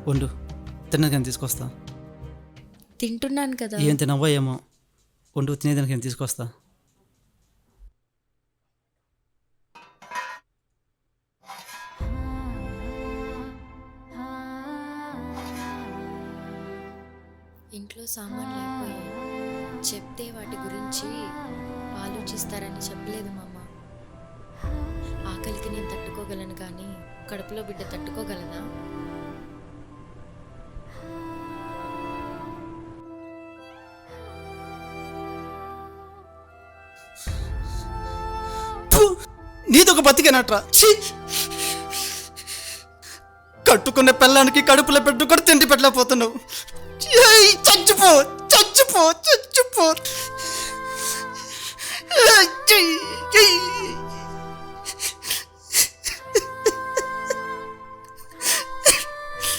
వండు, తినదానికి తీసుకొస్తా. తింటున్నాను కదా. ఏం తినవో ఏమో, వండు, తినేదానికి తీసుకొస్తా. ఇంట్లో సామాన్లు అయిపోయాయి. చెప్తే వాటి గురించి ఆలోచిస్తారని చెప్పలేదు మా అమ్మ. ఆకలికి నేను తట్టుకోగలను కానీ కడుపులో బిడ్డ తట్టుకోగలదా? నీదొక బతికేనట్రా. కట్టుకునే పిల్లానికి కడుపులో పెట్టుకొని తిండి పెట్టలేకపోతున్నావు. చచ్చిపో చచ్చిపో చచ్చిపో.